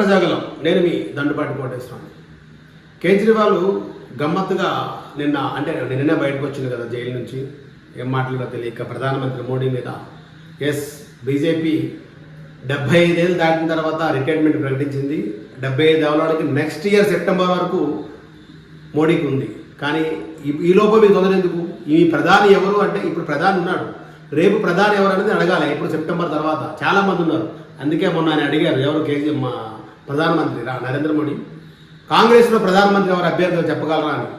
ప్రజాగలం నేను మీ దండుపాటి కోటేశ్వరరావు. కేజ్రీవాల్ గమ్మత్తుగా నిన్న బయటకు వచ్చింది కదా జైలు నుంచి, ఏం మాట్లాడో తెలియక ప్రధానమంత్రి మోడీ మీద బీజేపీ 75 ఏళ్ళు దాటిన తర్వాత రిటైర్మెంట్ ప్రకటించింది. 75 అవడానికి నెక్స్ట్ ఇయర్ సెప్టెంబర్ వరకు మోడీకి ఉంది. కానీ ఈ లోపల మీకు తొందరెందుకు? ఈ ప్రధాని ఎవరు అంటే ఇప్పుడు ప్రధాని ఉన్నాడు, రేపు ప్రధాని ఎవరు అనేది అడగాలి. ఇప్పుడు సెప్టెంబర్ తర్వాత చాలామంది ఉన్నారు. అందుకే మొన్న ఆయన అడిగారు ఎవరు మా ప్రధానమంత్రి నరేంద్ర మోడీ కాంగ్రెస్లో ప్రధానమంత్రి ఎవరు అభ్యర్థులు చెప్పగలరా అని.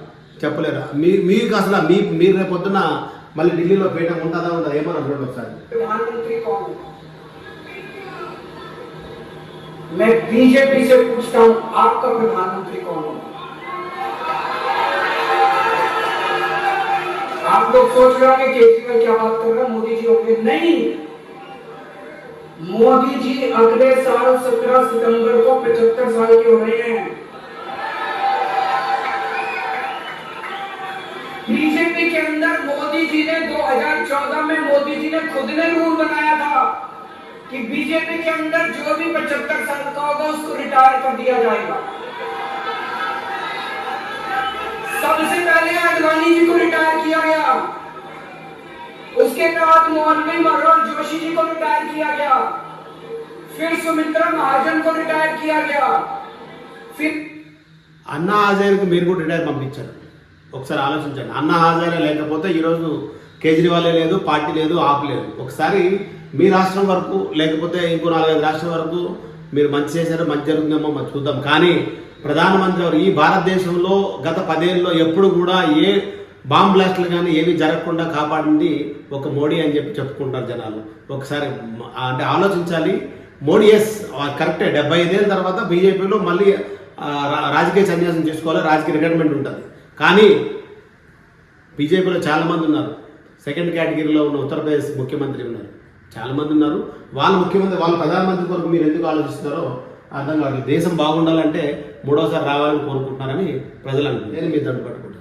చెప్పలేరా? మీకు అసలు మీరు రేపు పొద్దున్న మళ్ళీ ఢిల్లీలో పీఠం ఉంటుందా ఏమని అన్నాడు ఒకసారి. मैं बीजेपी से पूछता हूं, आपका प्रधानमंत्री कौन है? आप लोग सोच रहे होंगे केजरीवाल क्या बात कर रहा है, मोदी जी होंगे? नहीं, मोदी जी अगले साल 17 सितंबर को 75 साल के हो रहे हैं। बीजेपी के अंदर मोदी जी ने 2014 में मोदी जी ने खुद ने रूल बनाया था कि बीजेपी के अंदर जो भी 75 साल का होगा उसको रिटायर कर दिया जाएगा। सबसे पहले आडवाणी जी को रिटायर किया गया, उसके बाद मौलवी मनोहर जोशी जी को रिटायर किया गया, फिर सुमित्रा महाजन को रिटायर किया गया, फिर అన్నా హజారేకి మీరు కూడా రిటైర్ పంపించారు. ఒకసారి ఆలోచించండి. అన్నా హజారే లేకపోతే ఈరోజు కేజ్రీవాలే లేదు, పార్టీ లేదు, ఆప్ లేదు. ఒకసారి మీ రాష్ట్రం వరకు లేకపోతే ఇంకో 4-5 రాష్ట్రాల వరకు మీరు మంచి చేశారో మంచి జరుగుతుందేమో మనం చూద్దాం. కానీ ప్రధానమంత్రి ఎవరు? ఈ భారతదేశంలో గత 10 ఏళ్ళలో ఎప్పుడు కూడా ఏ బాంబ్ బ్లాస్ట్లు కానీ ఏవి జరగకుండా కాపాడింది ఒక మోడీ అని చెప్పుకుంటారు జనాలు. ఒకసారి అంటే ఆలోచించాలి. మోడీ కరెక్టే, 75 ఏళ్ళ తర్వాత బీజేపీలో మళ్ళీ రాజకీయ సన్యాసం చేసుకోవాలి, రాజకీయ రిటైర్మెంట్ ఉంటుంది. కానీ బీజేపీలో చాలామంది ఉన్నారు. సెకండ్ కేటగిరీలో ఉన్న ఉత్తరప్రదేశ్ ముఖ్యమంత్రి ఉన్నారు, చాలామంది ఉన్నారు. వాళ్ళ ప్రధానమంత్రి కొరకు మీరు ఎందుకు ఆలోచిస్తున్నారో అర్థం కాదు. దేశం బాగుండాలంటే 3వసారి రావాలని కోరుకుంటున్నారని ప్రజలు అంటున్నారు. నేను మీ దండు పట్టుకుంటాను.